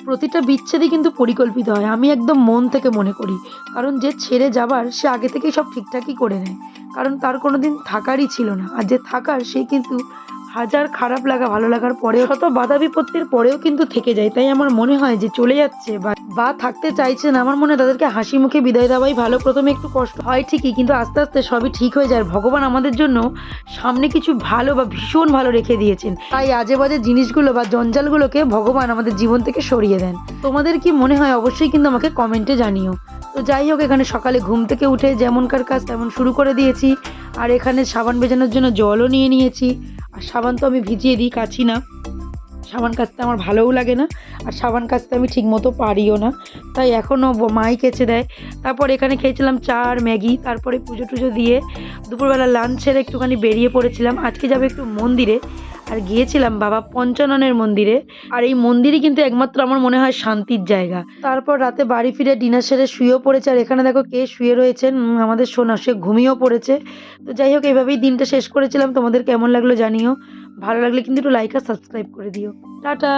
প্রতিটা বিচ্ছেদই কিন্তু পরিকল্পিত হয়, আমি একদম মন থেকে মনে করি। কারণ যে ছেড়ে যাবার সে আগে থেকেই সব ঠিকঠাকই করে নেয়। কারণ তার কোনোদিন থাকারই ছিল না। আর যে থাকার সে কিন্তু হাজার খারাপ লাগা ভালো লাগার পরেও শত বাধা বিপত্তির পরেও কিন্তু থেকে যায়। তাই আমার মনে হয় যে চলে যাচ্ছে বা থাকতে চাইছে না, আমার মনে হয় তাদেরকে হাসি মুখে বিদায় দেওয়াই ভালো। প্রথমে একটু কষ্ট হয় ঠিকই, কিন্তু আস্তে আস্তে সবই ঠিক হয়ে যায়। আর ভগবান আমাদের জন্য সামনে কিছু ভালো বা ভীষণ ভালো রেখে দিয়েছেন। তাই আজে বাজে জিনিসগুলো বা জঞ্জালগুলোকে ভগবান আমাদের জীবন থেকে সরিয়ে দেন। তোমাদের কি মনে হয় অবশ্যই কিন্তু আমাকে কমেন্টে জানিও। তো যাই হোক, এখানে সকালে ঘুম থেকে উঠে যেমনকার কাজ তেমন শুরু করে দিয়েছি। আর এখানে সাবান ভেজানোর জন্য জলও নিয়ে নিয়েছি। আর সাবান তো আমি ভিজিয়ে দিই, কাচি না। সাবান কাচতে আমার ভালোও লাগে না, আর সাবান কাচতে আমি ঠিকমতো পারিও না। তাই এখনও মাই কেচে দেয়। তারপর এখানে খেয়েছিলাম চা আর ম্যাগি। তারপরে পুজো টুজো দিয়ে দুপুরবেলা লাঞ্চ সেরে একটুখানি বেরিয়ে পড়েছিলাম। আজকে যাবো একটু মন্দিরে, আর গিয়েছিলাম বাবা পঞ্চাননের মন্দিরে। আর এই মন্দিরই কিন্তু একমাত্র আমার মনে হয় শান্তির জায়গা। তারপর রাতে বাড়ি ফিরে ডিনার সেরে শুয়েও পড়েছে। আর এখানে দেখো কে শুয়ে রয়েছেন, আমাদের সোনা, সে ঘুমিয়েও পড়েছে। তো যাই হোক, এভাবেই দিনটা শেষ করেছিলাম। তোমাদের কেমন লাগলো জানিও। ভালো লাগলে কিন্তু একটু লাইক আর সাবস্ক্রাইব করে দিও। টাটা।